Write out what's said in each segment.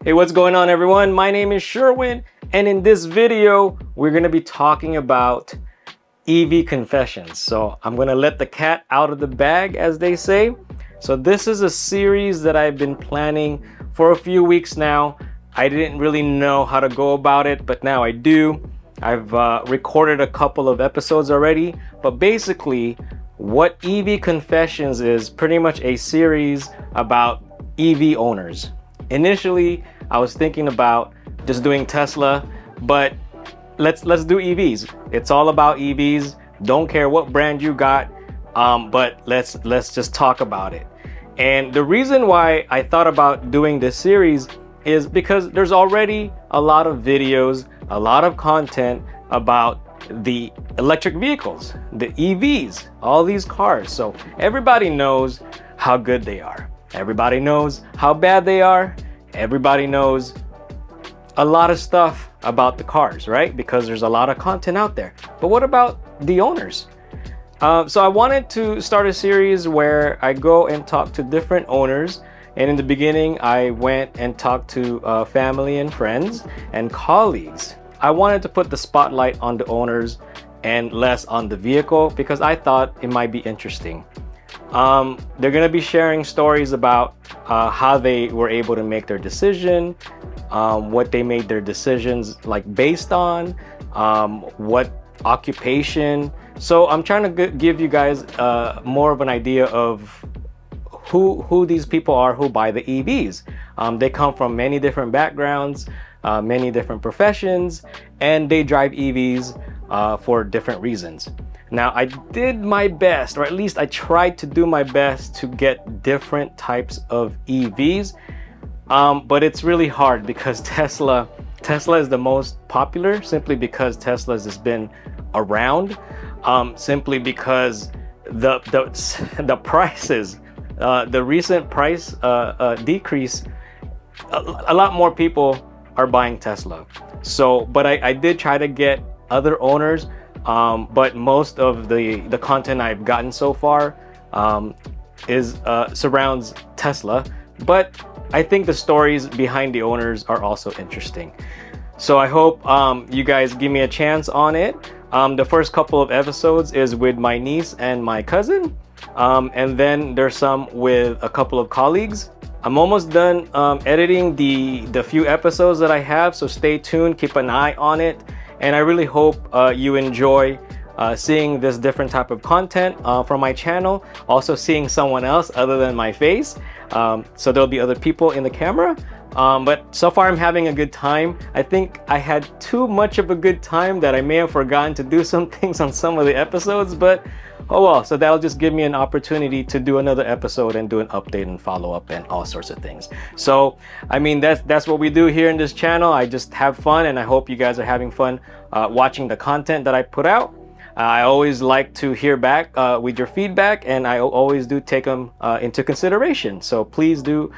Hey, what's going on everyone? My name is Sherwin, and in this video, we're gonna be talking about EV confessions. So I'm gonna let the cat out of the bag, as they say. So this is a series that I've been planning for a few weeks now. I didn't really know how to go about it, but now I do. I've recorded a couple of episodes already, but basically what EV confessions is pretty much a series about EV owners. Initially, I was thinking about just doing Tesla, but let's do EVs. It's all about EVs. Don't care what brand you got, but let's just talk about it. And the reason why I thought about doing this series is because there's already a lot of videos, a lot of content about the electric vehicles, the EVs, all these cars. So everybody knows how good they are. Everybody knows how bad they are. Everybody knows a lot of stuff about the cars, right? Because there's a lot of content out there. But what about the owners? So I wanted to start a series where I go and talk to different owners. And in the beginning, I went and talked to family and friends and colleagues. I wanted to put the spotlight on the owners and less on the vehicle because I thought it might be interesting. They're going to be sharing stories about how they were able to make their decision, what they made their decisions like based on, what occupation. So I'm trying to give you guys more of an idea of who these people are who buy the EVs. They come from many different backgrounds, many different professions, and they drive EVs for different reasons. Now, I did my best, or at least I tried to do my best to get different types of EVs, but it's really hard because Tesla is the most popular simply because Tesla has been around, simply because the prices, the recent price decrease, a lot more people are buying Tesla. So, but I did try to get other owners, but most of the content I've gotten so far surrounds Tesla. But I think the stories behind the owners are also interesting. So I hope you guys give me a chance on it. The first couple of episodes is with my niece and my cousin, and then there's some with a couple of colleagues. I'm almost done editing the few episodes that I have, so stay tuned, keep an eye on it. And I really hope you enjoy seeing this different type of content from my channel. Also seeing someone else other than my face. So there'll be other people in the camera. But so far I'm having a good time. I think I had too much of a good time that I may have forgotten to do some things on some of the episodes, but oh well. So that'll just give me an opportunity to do another episode and do an update and follow up and all sorts of things. So I mean, that's what we do here in this channel. I just have fun, and I hope you guys are having fun watching the content that I put out. I always like to hear back with your feedback, and I always do take them into consideration. So please do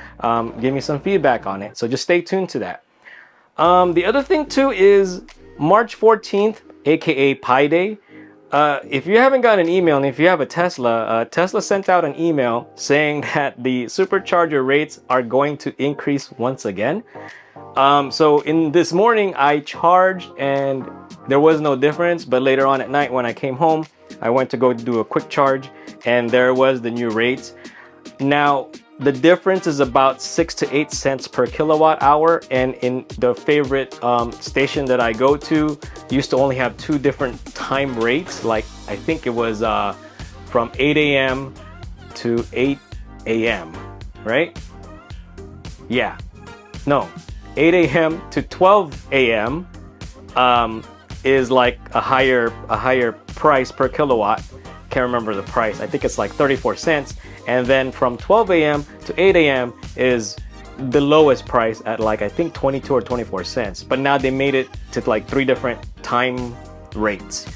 give me some feedback on it. So just stay tuned to that. The other thing too is March 14th, aka Pi Day. If you haven't got an email, and if you have a Tesla, Tesla sent out an email saying that the supercharger rates are going to increase once again. So in this morning I charged and there was no difference, but later on at night when I came home, I went to go do a quick charge and there was the new rates. Now the difference is about 6 to 8 cents per kilowatt hour, and in the favorite station that I go to used to only have 2 different time rates. Like I think it was from 8 a.m. to 8 a.m. right? Yeah, no, 8 a.m. to 12 a.m. Is like a higher price per kilowatt. Can't remember the price. I think it's like 34 cents. And then from 12 a.m. to 8 a.m. is the lowest price at like I think 22 or 24 cents. But now they made it to like 3 different time rates.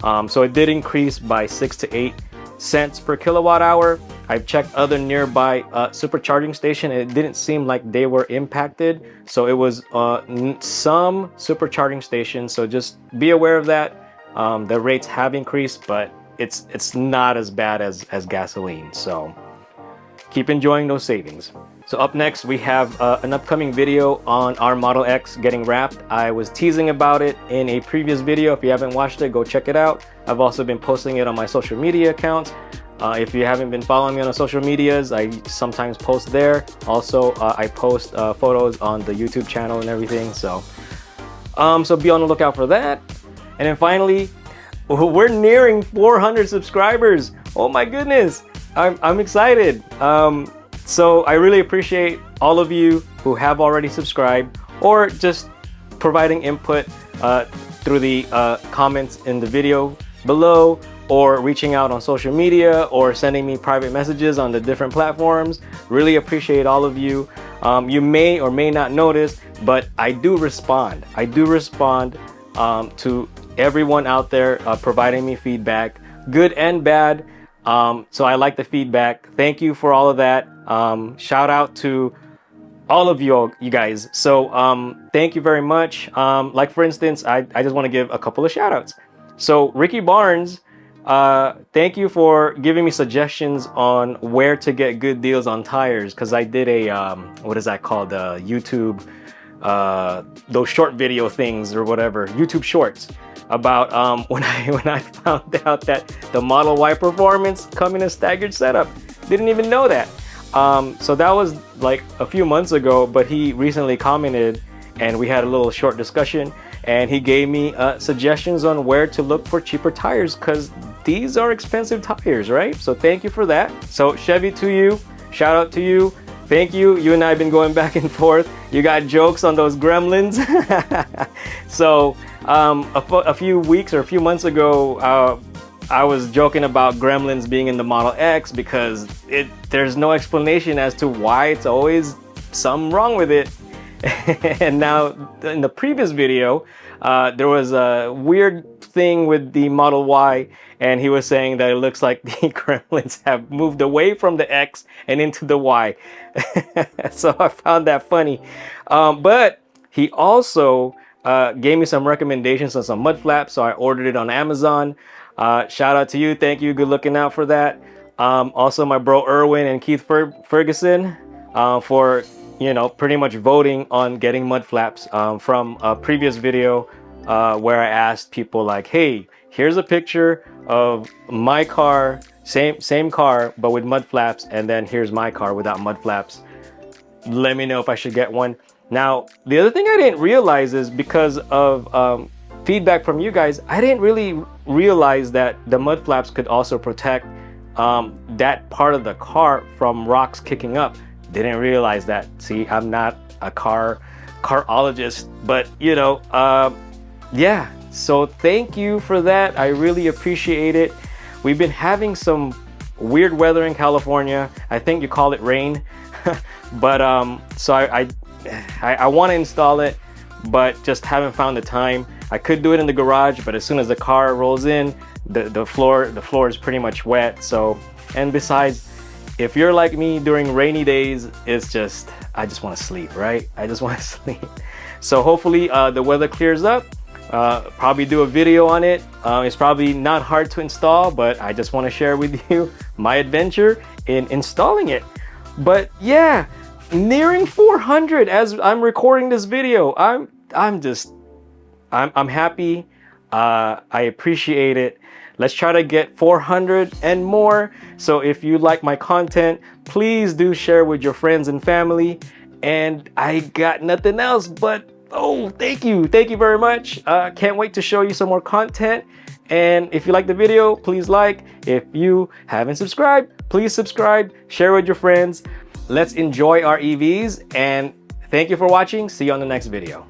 So it did increase by 6 to 8 cents per kilowatt hour. I've checked other nearby supercharging station and it didn't seem like they were impacted. So it was some supercharging stations. So just be aware of that. The rates have increased, but it's not as bad as gasoline. So keep enjoying those savings. So up next, we have an upcoming video on our Model X getting wrapped. I was teasing about it in a previous video. If you haven't watched it, go check it out. I've also been posting it on my social media accounts. If you haven't been following me on the social medias, I sometimes post there. Also, I post photos on the YouTube channel and everything. So be on the lookout for that. And then finally, we're nearing 400 subscribers. Oh my goodness, I'm excited. So I really appreciate all of you who have already subscribed or just providing input through the comments in the video below, or reaching out on social media, or sending me private messages on the different platforms. Really appreciate all of you. You may or may not notice, but I do respond. I do respond to everyone out there providing me feedback, good and bad. So I like the feedback. Thank you for all of that. Shout out to all of you guys. So thank you very much. Like for instance, I just want to give a couple of shout outs. So Ricky Barnes, thank you for giving me suggestions on where to get good deals on tires, because I did a what is that called, YouTube, those short video things or whatever, YouTube shorts, about when I found out that the Model Y Performance come in a staggered setup. Didn't even know that. So that was like a few months ago, but he recently commented and we had a little short discussion, and he gave me suggestions on where to look for cheaper tires, because these are expensive tires, right? So thank you for that. So Chevy, to you, shout out to you. Thank you. You and I have been going back and forth. You got jokes on those gremlins. So a few weeks or a few months ago, I was joking about gremlins being in the Model X because there's no explanation as to why it's always something wrong with it. And now in the previous video, there was a weird thing with the Model Y, and he was saying that it looks like the gremlins have moved away from the X and into the Y. So I found that funny. But he also gave me some recommendations on some mud flaps, so I ordered it on Amazon. Shout out to you. Thank you. Good looking out for that. Also my bro Erwin and Keith Ferguson for, you know, pretty much voting on getting mud flaps from a previous video where I asked people like, hey, here's a picture of my car, same car but with mud flaps, and then here's my car without mud flaps. Let me know if I should get one. Now the other thing I didn't realize is, because of feedback from you guys, I didn't really realize that the mud flaps could also protect that part of the car from rocks kicking up. Didn't realize that. See, I'm not a carologist, but you know, yeah. So thank you for that. I really appreciate it. We've been having some weird weather in California. I think you call it rain. But so I want to install it, but just haven't found the time. I could do it in the garage, but as soon as the car rolls in, the floor is pretty much wet. So, and besides, if you're like me during rainy days, it's just, I just want to sleep, right? I just want to sleep. So hopefully the weather clears up. Probably do a video on it. It's probably not hard to install, but I just want to share with you my adventure in installing it. But yeah, nearing 400 as I'm recording this video. I'm happy. I appreciate it. Let's try to get 400 and more. So if you like my content, please do share with your friends and family. And I got nothing else but, oh, thank you very much. Can't wait to show you some more content. And if you like the video, please like. If you haven't subscribed, please subscribe, share with your friends. Let's enjoy our EVs, and thank you for watching. See you on the next video.